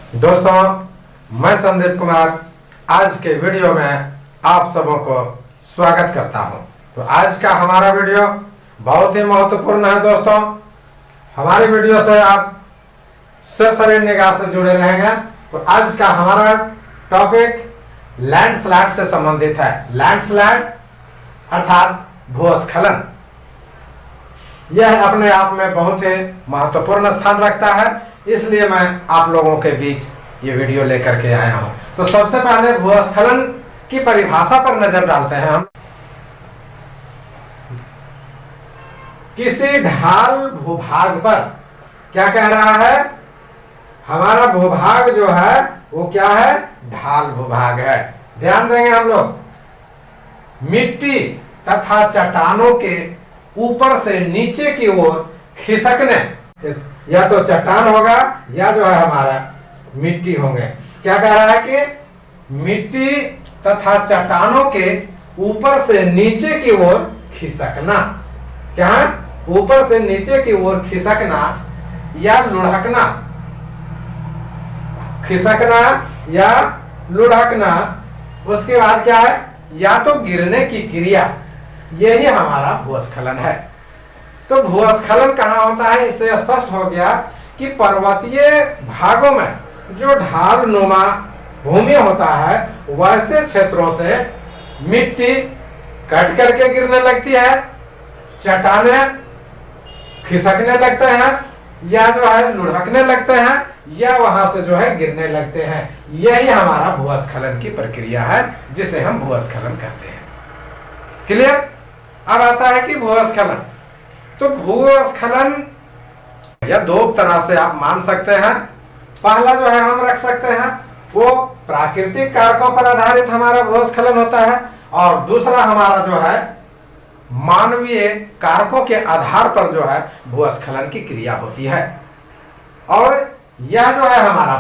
दोस्तों, मैं संदीप कुमार आज के वीडियो में आप सबों को स्वागत करता हूं। तो आज का हमारा वीडियो बहुत ही महत्वपूर्ण है। दोस्तों, हमारे वीडियो से आप सरसरी निगाह से जुड़े रहेंगे। तो आज का हमारा टॉपिक लैंडस्लाइड से संबंधित है। लैंडस्लाइड अर्थात भूस्खलन, यह अपने आप में बहुत ही महत्वपूर्ण स्थान रखता है, इसलिए मैं आप लोगों के बीच ये वीडियो लेकर के आया हूं। तो सबसे पहले भूस्खलन की परिभाषा पर नजर डालते हैं हम। किसी ढाल भूभाग पर क्या कह रहा है? हमारा भूभाग जो है वो क्या है? ढाल भूभाग है। ध्यान देंगे हम लोग। मिट्टी तथा चट्टानों के ऊपर से नीचे की ओर खिसकने, या तो चट्टान होगा या जो है हमारा मिट्टी होंगे। क्या कह रहा है कि मिट्टी तथा चट्टानों के ऊपर से नीचे की ओर खिसकना। क्या? ऊपर से नीचे की ओर खिसकना या लुढ़कना। खिसकना या लुढ़कना। उसके बाद क्या है? या तो गिरने की क्रिया। यही हमारा भूस्खलन है। तो भूस्खलन कहाँ होता है? इससे स्पष्ट हो गया कि पर्वतीय भागों में जो ढाल नुमा भूमि होता है, वैसे क्षेत्रों से मिट्टी कट करके गिरने लगती है, चट्टाने खिसकने लगते हैं, या जो है लुढ़कने लगते हैं, या वहां से जो है गिरने लगते हैं। यही हमारा भूस्खलन की प्रक्रिया है, जिसे हम भूस्खलन कहते हैं। क्लियर? अब आता है कि भूस्खलन। तो भूस्खलन या दो तरह से आप मान सकते हैं। पहला जो है हम रख सकते हैं वो प्राकृतिक कारकों पर आधारित हमारा भूस्खलन होता है, और दूसरा हमारा जो है मानवीय कारकों के आधार पर जो है भूस्खलन की क्रिया होती है। और यह जो है हमारा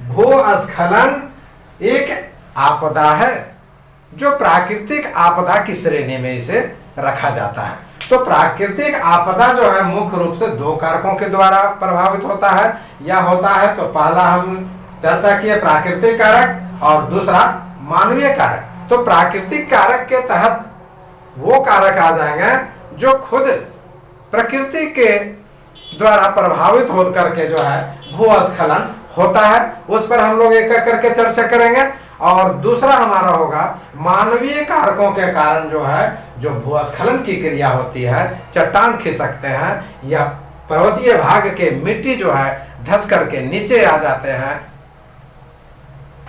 भूस्खलन एक आपदा है, जो प्राकृतिक आपदा की श्रेणी में इसे रखा जाता है। तो प्राकृतिक आपदा जो है मुख्य रूप से दो कारकों के द्वारा प्रभावित होता है, या होता है तो पहला हम चर्चा किए प्राकृतिक कारक और दूसरा मानवीय कारक। तो प्राकृतिक कारक के तहत वो कारक आ जाएंगे जो खुद प्रकृति के द्वारा प्रभावित होकर के जो है भूस्खलन होता है। उस पर हम लोग एक एक करके चर्चा करेंगे। और दूसरा हमारा होगा मानवीय कारकों के कारण जो है जो भूस्खलन की क्रिया होती है, चट्टान खिसकते हैं या पर्वतीय भाग के मिट्टी जो है धस करके नीचे आ जाते हैं,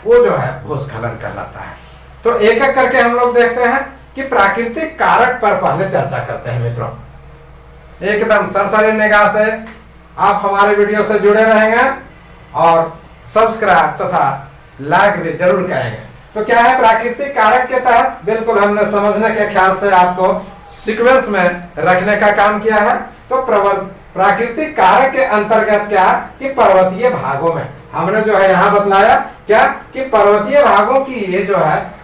वो जो है भूस्खलन कहलाता है। तो एक एक करके हम लोग देखते हैं कि प्राकृतिक कारक पर पहले चर्चा करते हैं। मित्रों, एकदम सरसरी निगाह से आप हमारे वीडियो से जुड़े रहेंगे और सब्सक्राइब तथा लाइक भी जरूर करेंगे। तो क्या है प्राकृतिक कारक के तहत? बिल्कुल हमने समझने के ख्याल से आपको सीक्वेंस में रखने का काम किया है। तो प्राकृतिक कारक के अंतर्गत क्या कि पर्वतीय भागों में हमने जो है यहाँ बतलाया क्या कि पर्वतीय भागों की ये जो है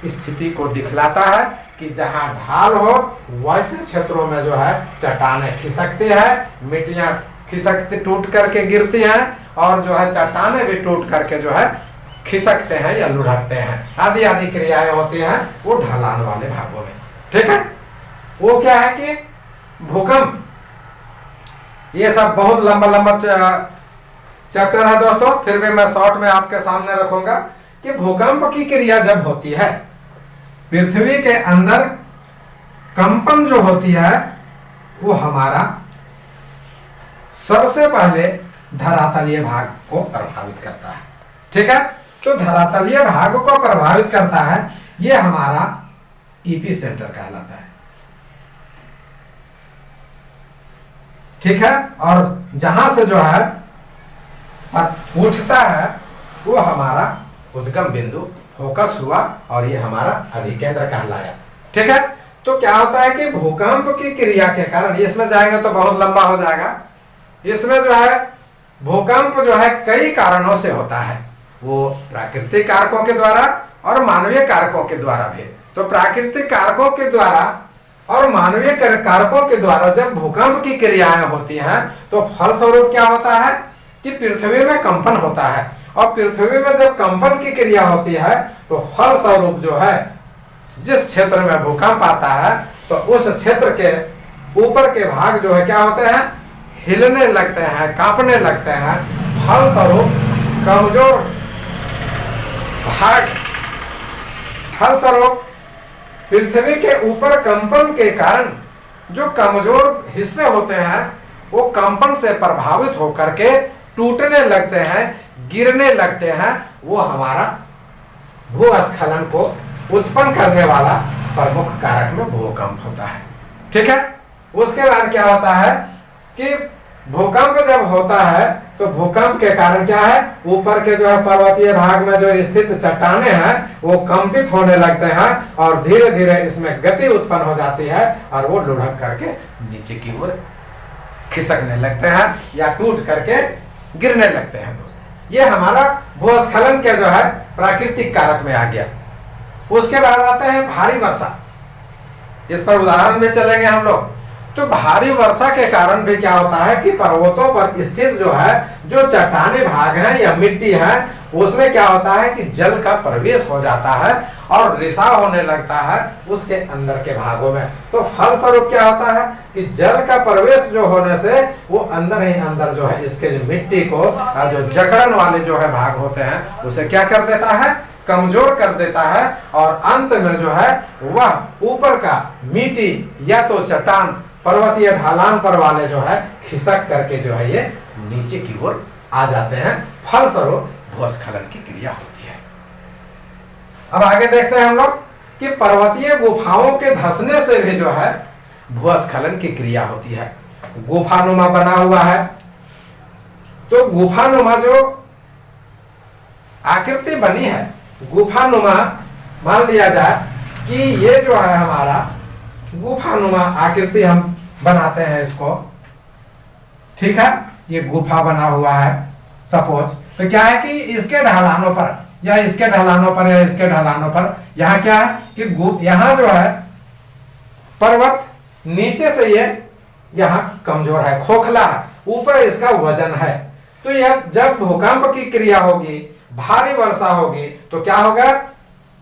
स्थिति को दिखलाता है कि जहां ढाल हो वैसे क्षेत्रों में जो है चट्टाने खिसकती है, मिट्टियां खिसकती टूट करके गिरती हैं, और जो है चट्टाने भी टूट करके जो है खिसकते हैं या लुढ़कते हैं। आदि आदि क्रियाएं होती हैं वो ढलान वाले भागों में। ठीक है? वो क्या है कि भूकंप, ये सब बहुत लंबा लंबा चैप्टर है दोस्तों, फिर भी मैं शॉर्ट में आपके सामने रखूंगा कि भूकंप की क्रिया जब होती है, पृथ्वी के अंदर कंपन जो होती है वो हमारा सबसे पहले धरातलीय भाग को प्रभावित करता है। ठीक है? तो धरातलीय भाग को प्रभावित करता है, ये हमारा ईपी सेंटर कहलाता है। ठीक है? और जहां से जो है उठता है वो हमारा उद्गम बिंदु फोकस हुआ, और ये हमारा अधिकेंद्र कहलाया। ठीक है? तो क्या होता है कि भूकंप की क्रिया के कारण, इसमें जाएंगे तो बहुत लंबा हो जाएगा। इसमें जो है भूकंप जो है कई कारणों से होता है, वो प्राकृतिक कारकों के द्वारा और मानवीय कारकों के द्वारा भी। तो प्राकृतिक कारकों के द्वारा और मानवीय कारकों के द्वारा जब भूकंप की क्रियाएं होती हैं तो फलस्वरूप क्या होता है कि पृथ्वी में कंपन होता है, और पृथ्वी में जब कंपन की क्रिया होती है तो फलस्वरूप जो है जिस क्षेत्र में भूकंप आता है तो उस क्षेत्र के ऊपर के भाग जो है क्या होते हैं, हिलने लगते हैं, कांपने लगते हैं। फलस्वरूप कमजोर भाग, फलस्वरूप पृथ्वी के ऊपर कंपन के कारण जो कमजोर हिस्से होते हैं वो कंपन से प्रभावित होकर के टूटने लगते हैं, गिरने लगते हैं। वो हमारा भूस्खलन को उत्पन्न करने वाला प्रमुख कारक में भूकंप होता है। ठीक है, उसके बाद क्या होता है कि भूकंप जब होता है तो भूकंप के कारण क्या है, ऊपर के जो है पर्वतीय भाग में जो स्थित चट्टाने हैं वो कंपित होने लगते हैं और धीरे धीरे इसमें गति उत्पन्न हो जाती है और वो लुढ़क करके नीचे की ओर खिसकने लगते हैं या टूट करके गिरने लगते हैं। ये हमारा भूस्खलन के जो है प्राकृतिक कारक में आ गया। उसके बाद आते हैं भारी वर्षा। इस पर उदाहरण में चलेंगे हम लोग। तो भारी वर्षा के कारण भी क्या होता है कि पर्वतों पर स्थित जो है जो चट्टानी भाग है या मिट्टी है उसमें क्या होता है कि जल का प्रवेश हो जाता है और रिसाव होने लगता है उसके अंदर के भागों में। तो फलस्वरूप क्या होता है कि जल का प्रवेश जो होने से वो अंदर ही अंदर जो है इसके जो मिट्टी को और जो जकड़न वाले जो है भाग होते हैं उसे क्या कर देता है, कमजोर कर देता है और अंत में जो है वह ऊपर का मिट्टी या तो चट्टान पर्वतीय ढलान पर वाले जो है खिसक करके जो है ये नीचे की ओर आ जाते हैं। फलस्वरूप भूस्खलन की क्रिया होती है। अब आगे देखते हैं हम लोग कि पर्वतीय गुफाओं के धंसने से भी जो है भूस्खलन की क्रिया होती है। गुफानुमा बना हुआ है तो गुफानुमा जो आकृति बनी है, गुफानुमा मान लिया जाए कि ये जो है हमारा गुफानुमा आकृति हम बनाते हैं इसको। ठीक है, ये गुफा बना हुआ है सपोज। तो क्या है कि इसके ढलानों पर या इसके ढलानों पर या इसके ढलानों पर यहाँ क्या है कि यहाँ जो है पर्वत नीचे से ये यहाँ कमजोर है, खोखला है, ऊपर इसका वजन है। तो यह जब भूकंप की क्रिया होगी, भारी वर्षा होगी तो क्या होगा,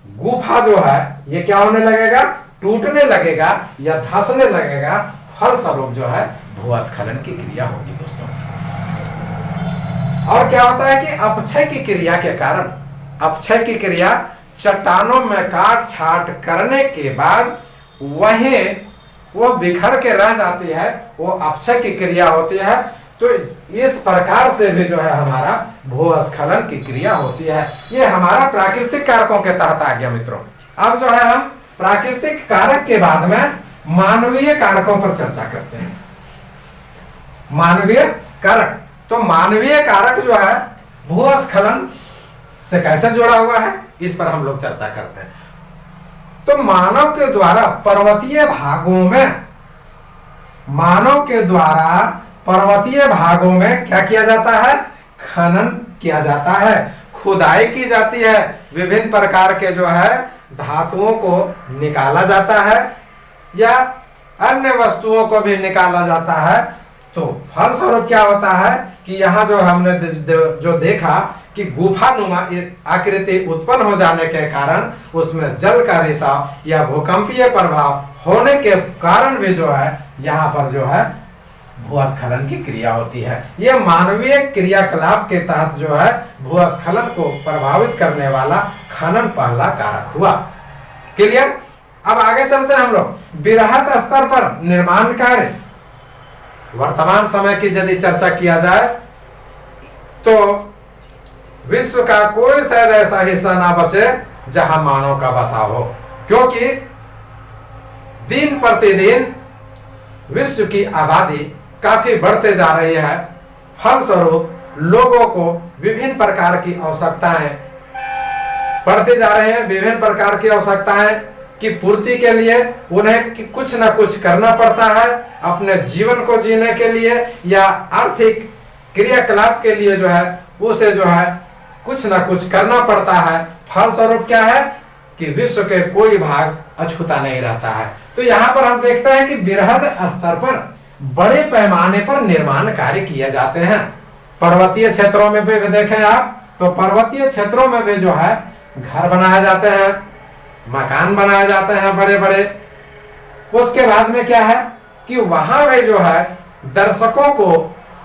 गुफा जो है ये क्या होने लगेगा, टूटने लगेगा या धंसने लगेगा। फलस्वरूप जो है भूस्खलन की क्रिया होगी दोस्तों। और क्या होता है कि अपक्षय की क्रिया के कारण, अपक्षय की क्रिया चट्टानों में काट छाट करने के बाद वहीं वो बिखर के रह जाती है, वो अपक्षय की क्रिया होती है। तो इस प्रकार से भी जो है हमारा भूस्खलन की क्रिया होती है। ये हमारा प्राकृतिक कारकों के तहत आ गया मित्रों। अब जो है हम प्राकृतिक कारक के बाद में मानवीय कारकों पर चर्चा करते हैं। मानवीय कारक, तो मानवीय कारक जो है भूस्खलन से कैसे जुड़ा हुआ है इस पर हम लोग चर्चा करते हैं। तो मानव के द्वारा पर्वतीय भागों में, मानव के द्वारा पर्वतीय भागों में क्या किया जाता है, खनन किया जाता है, खुदाई की जाती है, विभिन्न प्रकार के जो है धातुओं को निकाला जाता है या अन्य वस्तुओं को भी निकाला जाता है। तो फलस्वरूप क्या होता है कि यहाँ जो हमने जो देखा कि गुफानुमा आकृति उत्पन्न हो जाने के कारण उसमें जल का रिसाव या भूकंपीय प्रभाव होने के कारण भी जो है यहाँ पर जो है भूस्खलन की क्रिया होती है। यह मानवीय क्रियाकलाप के तहत जो है भूस्खलन को प्रभावित करने वाला खनन पहला कारक हुआ। क्लियर। अब आगे चलते हैं हम लोग। बृहत स्तर पर निर्माण कार्य, वर्तमान समय की यदि चर्चा किया जाए तो विश्व का कोई शायद ऐसा हिस्सा ना बचे जहां मानव का बसाव हो, क्योंकि दिन प्रतिदिन विश्व की आबादी काफी बढ़ते जा रही है। फलस्वरूप लोगों को विभिन्न प्रकार की आवश्यकताएं बढ़ते जा रहे हैं। विभिन्न प्रकार की आवश्यकताएं की पूर्ति के लिए उन्हें कुछ ना कुछ करना पड़ता है, अपने जीवन को जीने के लिए या आर्थिक क्रियाकलाप के लिए जो है उसे जो है कुछ ना कुछ करना पड़ता है। फलस्वरूप क्या है कि विश्व के कोई भाग अछूता नहीं रहता है। तो यहाँ पर हम देखते हैं कि बृहद स्तर पर बड़े पैमाने पर निर्माण कार्य किए जाते हैं। पर्वतीय क्षेत्रों में भी देखें आप तो पर्वतीय क्षेत्रों में भी जो है घर बनाए जाते हैं, मकान बनाए जाते हैं बड़े बड़े। उसके बाद में क्या है कि वहां भी जो है दर्शकों को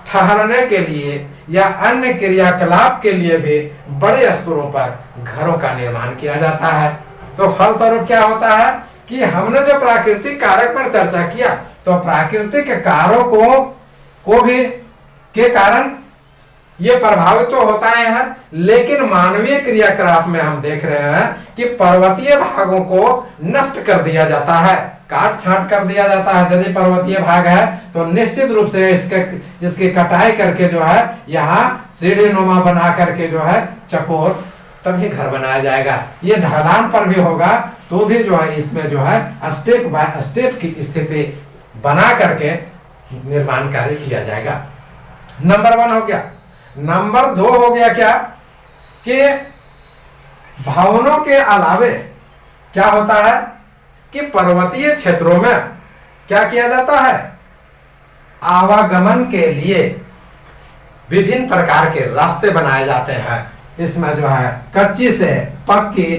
ठहरने के लिए या अन्य क्रियाकलाप के लिए भी बड़े स्तरों पर घरों का निर्माण किया जाता है। तो फलस्वरूप क्या होता है कि हमने जो प्राकृतिक कारक पर चर्चा किया तो प्राकृतिक कारकों को भी के कारण ये प्रभावित तो होता है, लेकिन मानवीय क्रियाकलाप में हम देख रहे हैं कि पर्वतीय भागों को नष्ट कर दिया जाता है, काट छांट कर दिया जाता है। यदि पर्वतीय भाग है तो निश्चित रूप से इसकी कटाई करके जो है यहाँ सीढ़ी नुमा बना करके जो है चकोर तभी घर बनाया जाएगा। ये ढलान पर भी होगा तो भी जो है इसमें जो है स्टेप बाय स्टेप की स्थिति बना करके निर्माण कार्य किया जाएगा। नंबर 1 हो गया। नंबर 2 हो गया क्या कि भवनों के अलावे क्या होता है कि पर्वतीय क्षेत्रों में क्या किया जाता है, आवागमन के लिए विभिन्न प्रकार के रास्ते बनाए जाते हैं। इसमें जो है कच्ची से पक्की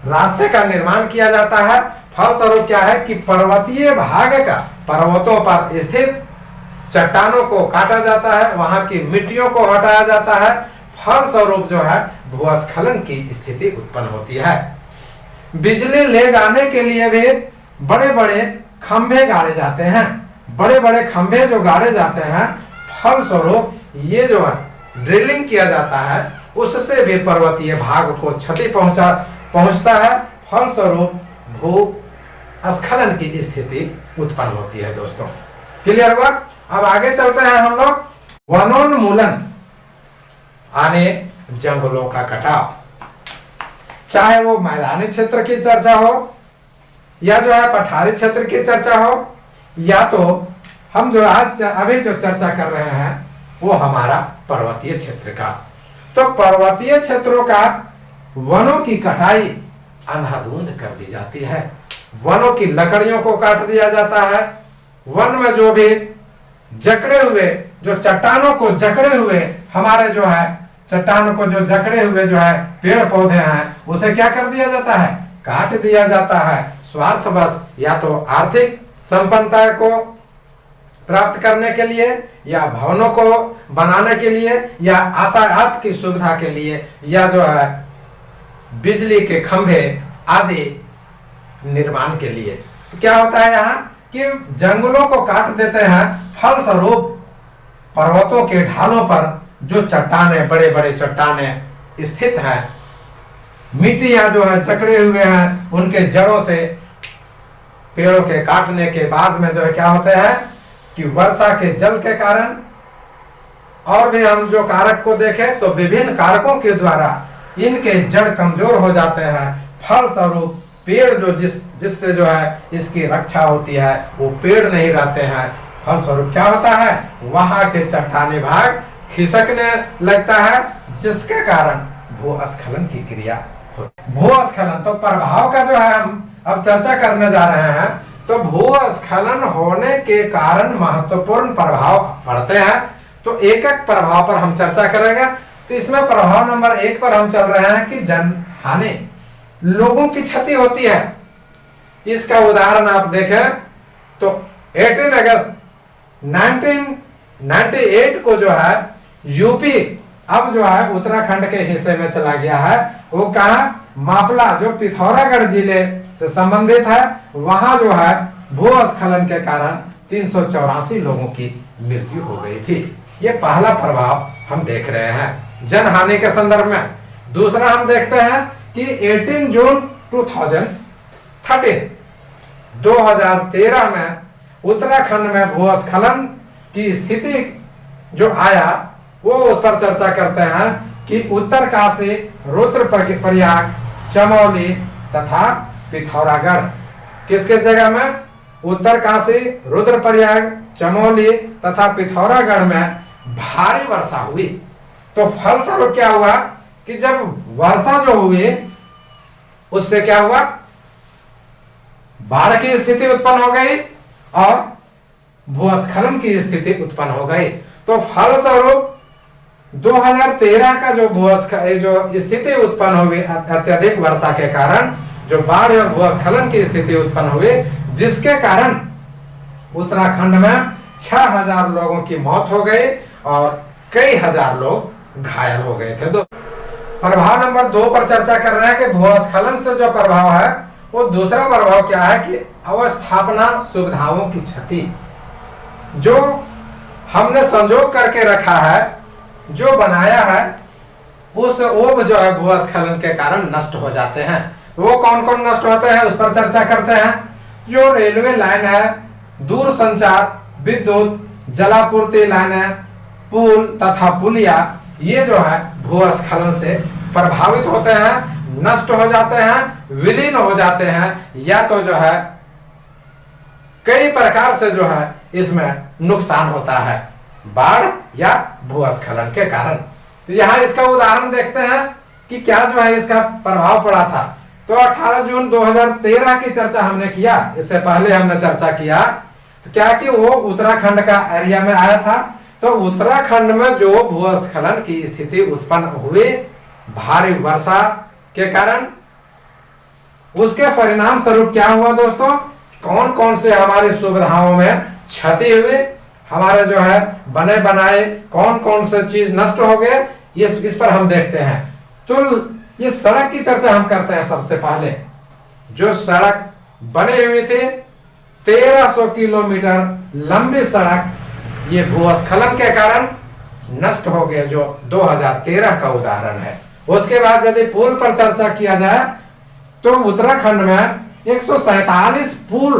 रास्ते का निर्माण किया जाता है। फलस्वरूप क्या है कि पर्वतीय भाग का पर्वतों पर स्थित चट्टानों को काटा जाता है, वहां की मिट्टियों को हटाया जाता है। फलस्वरूप जो है भूस्खलन की स्थिति उत्पन्न होती है। बिजली ले जाने के लिए भी बड़े बड़े खंभे गाड़े जाते हैं। बड़े बड़े खंभे जो गाड़े जाते हैं, फलस्वरूप ये जो है ड्रिलिंग किया जाता है, उससे भी पर्वतीय भाग को क्षति पहुंचता है। फलस्वरूप भूस्खलन की स्थिति उत्पन्न होती है। दोस्तों क्लियर हुआ? अब आगे चलते हैं हम लोग। वनोन्मूलन आने जंगलों का कटाव, चाहे वो मैदानी क्षेत्र की चर्चा हो या जो है पठारी क्षेत्र की चर्चा हो, या तो हम जो आज अभी जो चर्चा कर रहे हैं वो हमारा पर्वतीय क्षेत्र का। तो पर्वतीय क्षेत्रों का वनों की कटाई अंधाधुंध कर दी जाती है। वनों की लकड़ियों को काट दिया जाता है। वन में जो भी जकड़े हुए, जो चट्टानों को जकड़े हुए हमारे जो है चट्टान को जो जकड़े हुए जो है पेड़ पौधे हैं, उसे क्या कर दिया जाता है, काट दिया जाता है। स्वार्थवश या तो आर्थिक संपन्नता को प्राप्त करने के लिए, या भवनों को बनाने के लिए, या यातायात की सुविधा के लिए, या जो है बिजली के खंभे आदि निर्माण के लिए। तो क्या होता है यहाँ कि जंगलों को काट देते हैं। फलस्वरूप पर्वतों के ढालों पर जो चट्टानें, बड़े बड़े चट्टानें स्थित हैं, मिट्टियां जो है जकड़े हुए हैं, उनके जड़ों से पेड़ों के काटने के बाद में जो है क्या होता है कि वर्षा के जल के कारण, और भी हम जो कारक को देखें तो विभिन्न कारकों के द्वारा इनके जड़ कमजोर हो जाते हैं। फलस्वरूप पेड़ जो जिससे जो है इसकी रक्षा होती है वो पेड़ नहीं रहते हैं। फलस्वरूप क्या होता है, वहां के चट्टानी भाग खिसकने लगता है, जिसके कारण भूस्खलन की क्रिया होती है। भूस्खलन तो प्रभाव का जो है हम अब चर्चा करने जा रहे हैं। तो भूस्खलन होने के कारण महत्वपूर्ण प्रभाव पड़ते हैं। तो एक एक प्रभाव पर हम चर्चा करेंगे। तो इसमें प्रभाव नंबर 1 पर हम चल रहे हैं कि जन हानि, लोगों की क्षति होती है। इसका उदाहरण आप देखें तो 18 अगस्त 1998 को जो है यूपी अब जो है उत्तराखंड के हिस्से में चला गया है। वो कहा, मापला जो पिथौरागढ़ जिले से संबंधित है, वहां जो है भूस्खलन के कारण 384 लोगों की मृत्यु हो गई थी। ये पहला प्रभाव हम देख रहे हैं जनहानि के संदर्भ में। दूसरा हम देखते हैं कि 18 जून 2013 में उत्तराखंड में भूस्खलन की स्थिति जो आया वो उस पर चर्चा करते हैं कि उत्तरकाशी, रुद्रप्रयाग, चमोली तथा पिथौरागढ़, किस किस जगह में, उत्तरकाशी, रुद्रप्रयाग, चमोली तथा पिथौरागढ़ में भारी वर्षा हुई। तो फलस्वरूप क्या हुआ कि जब वर्षा जो हुई उससे क्या हुआ, बाढ़ की स्थिति उत्पन्न हो गई और भूस्खलन की स्थिति उत्पन्न हो गई। तो फलस्वरूप 2013 का जो जो स्थिति उत्पन्न हुई अत्यधिक वर्षा के कारण, जो बाढ़ और भूस्खलन की स्थिति उत्पन्न हुई, जिसके कारण उत्तराखंड में 6000 लोगों की मौत हो गई और कई हजार लोग घायल हो गए थे। प्रभाव नंबर 2 पर चर्चा कर रहे हैं कि भूस्खलन से जो प्रभाव है वो दूसरा प्रभाव क्या है कि अवस्थापना सुविधाओं की क्षति। जो हमने संजोग करके रखा है, जो बनाया है, वो जो है भूस्खलन के कारण नष्ट हो जाते हैं। वो कौन कौन नष्ट होते हैं उस पर चर्चा करते हैं। जो रेलवे लाइन है, दूर संचार, विद्युत, जलापूर्ति लाइनें, पुल तथा पुलिया, ये जो है भूस्खलन से प्रभावित होते हैं, नष्ट हो जाते हैं, विलीन हो जाते हैं, या तो जो है कई प्रकार से जो है इसमें नुकसान होता है बाढ़ या भूस्खलन के कारण। तो यहाँ इसका उदाहरण देखते हैं कि क्या जो है इसका प्रभाव पड़ा था। तो 18 जून 2013 की चर्चा हमने किया, इससे पहले हमने चर्चा किया तो क्या कि वो उत्तराखंड का एरिया में आया था। तो उत्तराखंड में जो भूस्खलन की स्थिति उत्पन्न हुई भारी वर्षा के कारण, उसके परिणाम स्वरूप क्या हुआ दोस्तों, कौन कौन से हमारी सुविधाओं में क्षति हुई, हमारे जो है बने बनाए कौन कौन से चीज नष्ट हो गए, इस पर हम देखते हैं। तो ये सड़क की चर्चा हम करते हैं। सबसे पहले जो सड़क बने हुए थे 1300 किलोमीटर लंबी सड़क, ये भूस्खलन के कारण नष्ट हो गए, जो 2013 का उदाहरण है। उसके बाद यदि पुल पर चर्चा किया जाए तो उत्तराखंड में 147 पुल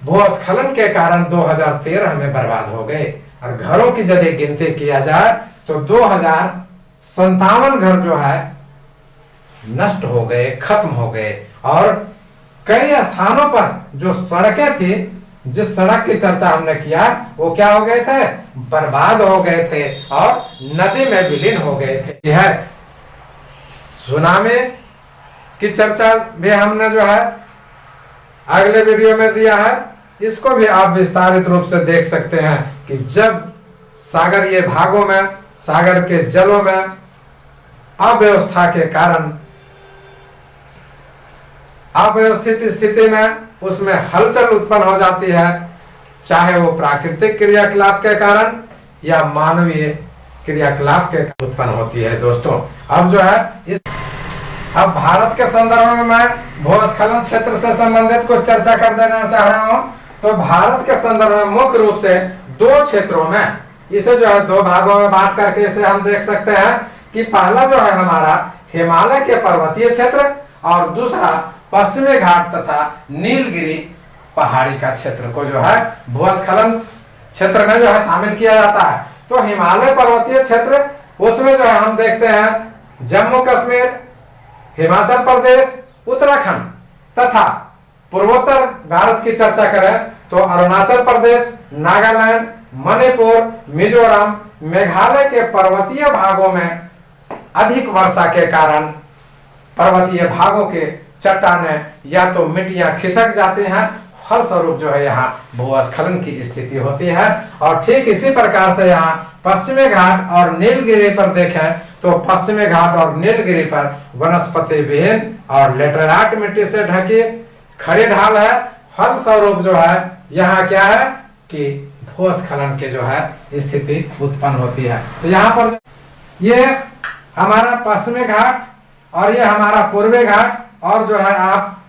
भूस्खलन के कारण 2013 में बर्बाद हो गए। और घरों की यदि गिनती किया जाए तो 2057 घर जो है नष्ट हो गए, खत्म हो गए। और कई स्थानों पर जो सड़कें थी, जिस सड़क की चर्चा हमने किया, वो क्या हो गए थे, बर्बाद हो गए थे और नदी में विलीन हो गए थे। यह सुनामी की चर्चा भी हमने जो है अगले वीडियो में दिया है, इसको भी आप विस्तारित रूप से देख सकते हैं कि जब सागरीय भागों में, सागर के जलों में अव्यवस्था के कारण, अव्यवस्थित स्थिति में उसमें हलचल उत्पन्न हो जाती है, चाहे वो प्राकृतिक क्रियाकलाप के कारण या मानवीय क्रियाकलाप के उत्पन्न होती है। दोस्तों अब जो है अब भारत के संदर्भ में मैं भूस्खलन क्षेत्र से संबंधित कुछ चर्चा कर देना चाह रहा हूं। तो भारत के संदर्भ में मुख्य रूप से 2 क्षेत्रों में, इसे जो है 2 भागों में बांट करके इसे हम देख सकते हैं कि पहला जो है हमारा हिमालय के पर्वतीय क्षेत्र और दूसरा पश्चिमी घाट तथा नीलगिरी पहाड़ी का क्षेत्र को जो है भूस्खलन क्षेत्र में जो है शामिल किया जाता है। तो हिमालय पर्वतीय क्षेत्र, उसमें जो है हम देखते हैं जम्मू कश्मीर, हिमाचल प्रदेश, उत्तराखंड तथा पूर्वोत्तर भारत की चर्चा करें तो अरुणाचल प्रदेश, नागालैंड, मणिपुर, मिजोरम, मेघालय के पर्वतीय भागों में अधिक वर्षा के कारण पर्वतीय भागों के चट्टानें या तो मिट्टियां खिसक जाती हैं, फलस्वरूप जो है यहाँ भूस्खलन की स्थिति होती है। और ठीक इसी प्रकार से यहाँ पश्चिमी घाट और नीलगिरी पर देखें तो पश्चिमी घाट और नीलगिरी पर वनस्पति विहीन और लेटेराइट मिट्टी से ढकी खड़ी ढाल है। फलस्वरूप जो है यहाँ क्या है कि भूस्खलन की जो है स्थिति उत्पन्न होती है। तो यहाँ पर ये हमारा पश्चिमी घाट और ये हमारा पूर्वी घाट, और जो है आप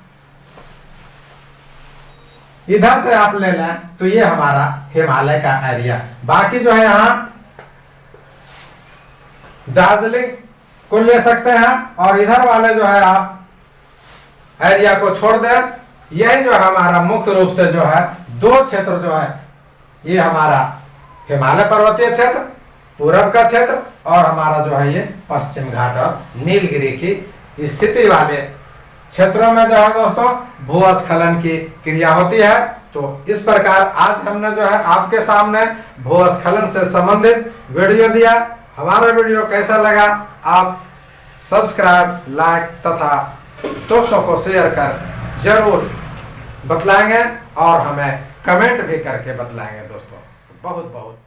इधर से आप ले लें तो ये हमारा हिमालय का एरिया। बाकी जो है यहाँ दार्जिलिंग को ले सकते हैं और इधर वाले जो है आप एरिया को छोड़ दें। यही जो है हमारा मुख्य रूप से जो है 2 क्षेत्र जो है, ये हमारा हिमालय पर्वतीय क्षेत्र पूरब का क्षेत्र और हमारा जो है ये पश्चिम घाट और नीलगिरी की स्थिति वाले क्षेत्रों में जो है दोस्तों भूस्खलन की क्रिया होती है। तो इस प्रकार आज हमने जो है आपके सामने भूस्खलन से संबंधित वीडियो दिया। हमारा वीडियो कैसा लगा आप सब्सक्राइब, लाइक तथा दोस्तों को शेयर कर जरूर बतलाएंगे और हमें कमेंट भी करके बतलाएंगे दोस्तों। बहुत बहुत